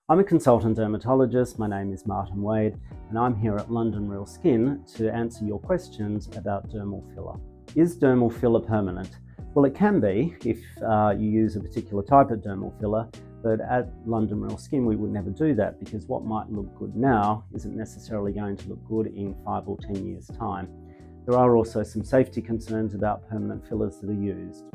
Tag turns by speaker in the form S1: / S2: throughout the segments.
S1: I'm a consultant dermatologist. My name is Martin Wade, and I'm here at London Real Skin to answer your questions about dermal filler. Is dermal filler permanent? Well, it can be if you use a particular type of dermal filler, but at London Real Skin we would never do that, because what might look good now isn't necessarily going to look good in 5 or 10 years' time. There are also some safety concerns about permanent fillers that are used.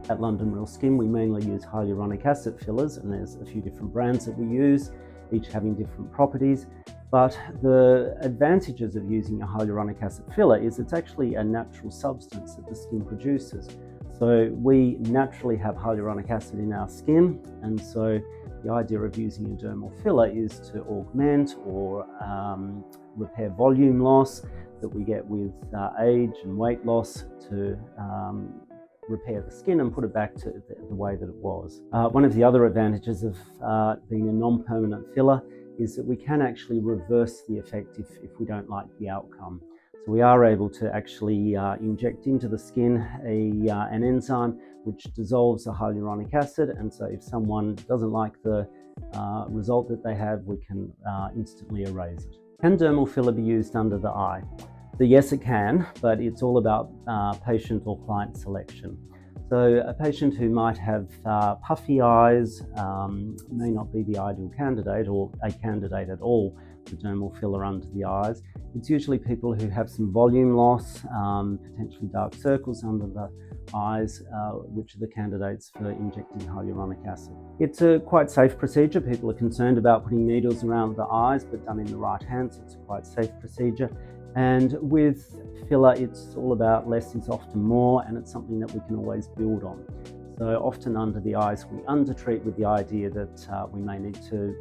S1: At London Real Skin, we mainly use hyaluronic acid fillers, and there's a few different brands that we use, each having different properties. But the advantages of using a hyaluronic acid filler is it's actually a natural substance that the skin produces. So we naturally have hyaluronic acid in our skin, and so the idea of using a dermal filler is to augment or repair volume loss that we get with age and weight loss, to repair the skin and put it back to the way that it was. One of the other advantages of being a non-permanent filler is that we can actually reverse the effect if we don't like the outcome. So we are able to actually inject into the skin an enzyme which dissolves the hyaluronic acid, and so if someone doesn't like the result that they have, we can instantly erase it. Can dermal filler be used under the eye? Yes, it can, but it's all about patient or client selection. So a patient who might have puffy eyes may not be the ideal candidate, or a candidate at all, for dermal filler under the eyes. It's usually people who have some volume loss, potentially dark circles under the eyes, which are the candidates for injecting hyaluronic acid. It's a quite safe procedure. People are concerned about putting needles around the eyes, but done in the right hands, it's a quite safe procedure. And with filler, it's all about less is often more, and it's something that we can always build on. So often under the eyes, we undertreat with the idea that we may need to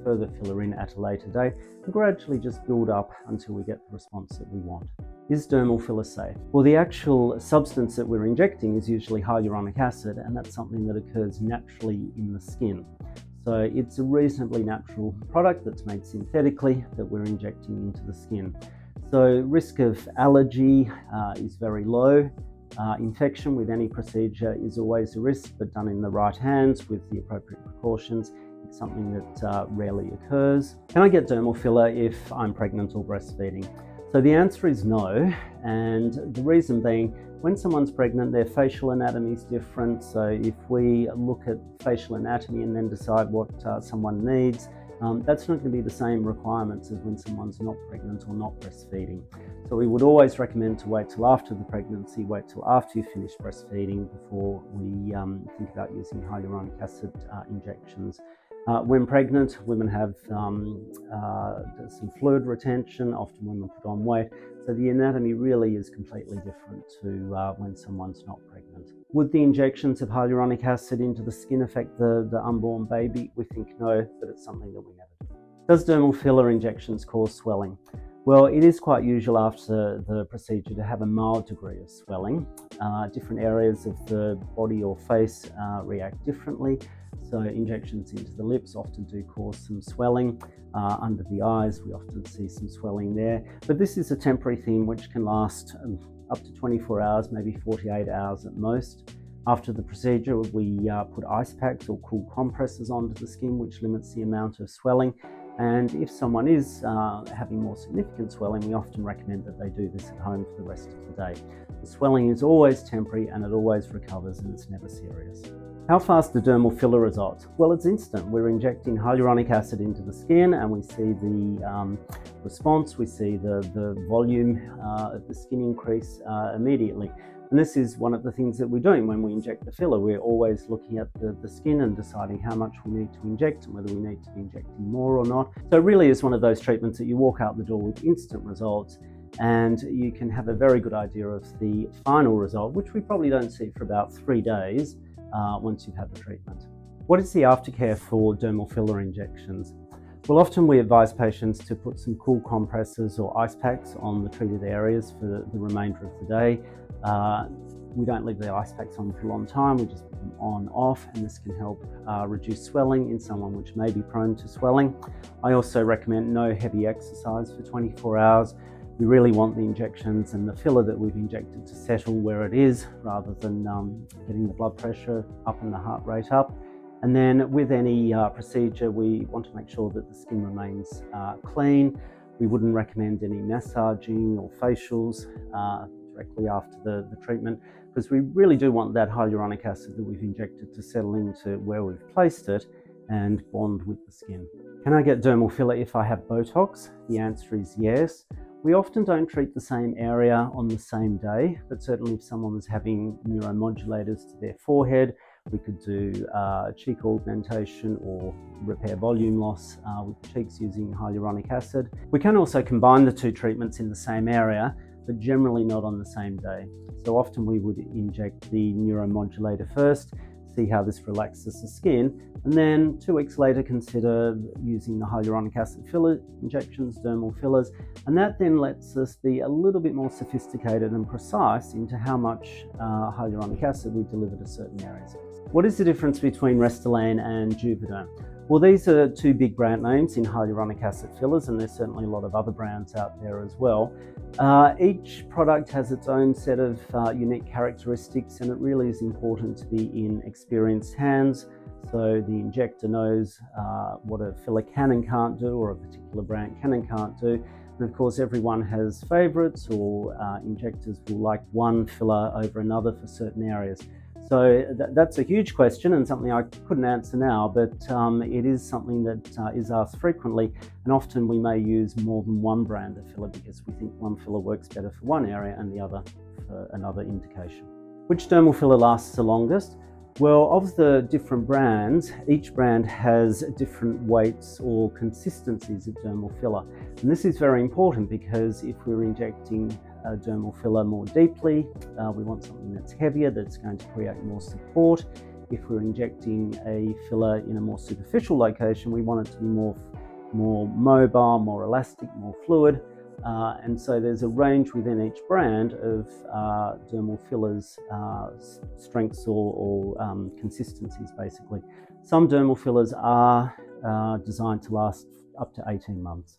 S1: further filler in at a later date, and gradually just build up until we get the response that we want. Is dermal filler safe? Well, the actual substance that we're injecting is usually hyaluronic acid, and that's something that occurs naturally in the skin. So it's a reasonably natural product that's made synthetically that we're injecting into the skin. So risk of allergy is very low. Infection with any procedure is always a risk, but done in the right hands with the appropriate precautions, it's something that rarely occurs. Can I get dermal filler if I'm pregnant or breastfeeding? So the answer is no, and the reason being, when someone's pregnant, their facial anatomy is different. So if we look at facial anatomy and then decide what someone needs, that's not going to be the same requirements as when someone's not pregnant or not breastfeeding. So we would always recommend to wait till after the pregnancy, wait till after you finish breastfeeding before we think about using hyaluronic acid injections. When pregnant, women have some fluid retention, often women put on weight, so the anatomy really is completely different to when someone's not pregnant. Would the injections of hyaluronic acid into the skin affect the unborn baby? We think no, but it's something that we never do. Does dermal filler injections cause swelling? Well, it is quite usual after the procedure to have a mild degree of swelling. Different areas of the body or face react differently. So injections into the lips often do cause some swelling. Under the eyes, we often see some swelling there. But this is a temporary thing which can last up to 24 hours, maybe 48 hours at most. After the procedure, we put ice packs or cool compresses onto the skin, which limits the amount of swelling. And if someone is having more significant swelling, we often recommend that they do this at home for the rest of the day. The swelling is always temporary and it always recovers, and it's never serious. How fast do dermal filler results? Well, it's instant. We're injecting hyaluronic acid into the skin and we see the response, we see the volume of the skin increase immediately. And this is one of the things that we're doing when we inject the filler. We're always looking at the skin and deciding how much we need to inject and whether we need to be injecting more or not. So it really is one of those treatments that you walk out the door with instant results, and you can have a very good idea of the final result, which we probably don't see for about 3 days once you've had the treatment. What is the aftercare for dermal filler injections? Well, often we advise patients to put some cool compresses or ice packs on the treated areas for the remainder of the day. We don't leave the ice packs on for a long time, we just put them on off, and this can help reduce swelling in someone which may be prone to swelling. I also recommend no heavy exercise for 24 hours. We really want the injections and the filler that we've injected to settle where it is, rather than getting the blood pressure up and the heart rate up. And then with any procedure, we want to make sure that the skin remains clean. We wouldn't recommend any massaging or facials directly after the treatment, because we really do want that hyaluronic acid that we've injected to settle into where we've placed it and bond with the skin. Can I get dermal filler if I have Botox? The answer is yes. We often don't treat the same area on the same day, but certainly if someone was having neuromodulators to their forehead, we could do cheek augmentation or repair volume loss with the cheeks using hyaluronic acid. We can also combine the two treatments in the same area, but generally not on the same day. So often we would inject the neuromodulator first, see how this relaxes the skin, and then 2 weeks later consider using the hyaluronic acid filler injections, dermal fillers, and that then lets us be a little bit more sophisticated and precise into how much hyaluronic acid we deliver to certain areas. What is the difference between Restylane and Juvederm? Well, these are 2 big brand names in hyaluronic acid fillers, and there's certainly a lot of other brands out there as well. Each product has its own set of unique characteristics, and it really is important to be in experienced hands, so the injector knows what a filler can and can't do, or a particular brand can and can't do. And of course, everyone has favorites, or injectors will like one filler over another for certain areas. So that's a huge question and something I couldn't answer now, but it is something that is asked frequently, and often we may use more than one brand of filler because we think one filler works better for one area and the other for another indication. Which dermal filler lasts the longest? Well, of the different brands, each brand has different weights or consistencies of dermal filler. And this is very important because if we're injecting a dermal filler more deeply, we want something that's heavier, that's going to create more support. If we're injecting a filler in a more superficial location, we want it to be more mobile, more elastic, more fluid. And so there's a range within each brand of dermal fillers, strengths or consistencies basically. Some dermal fillers are designed to last up to 18 months.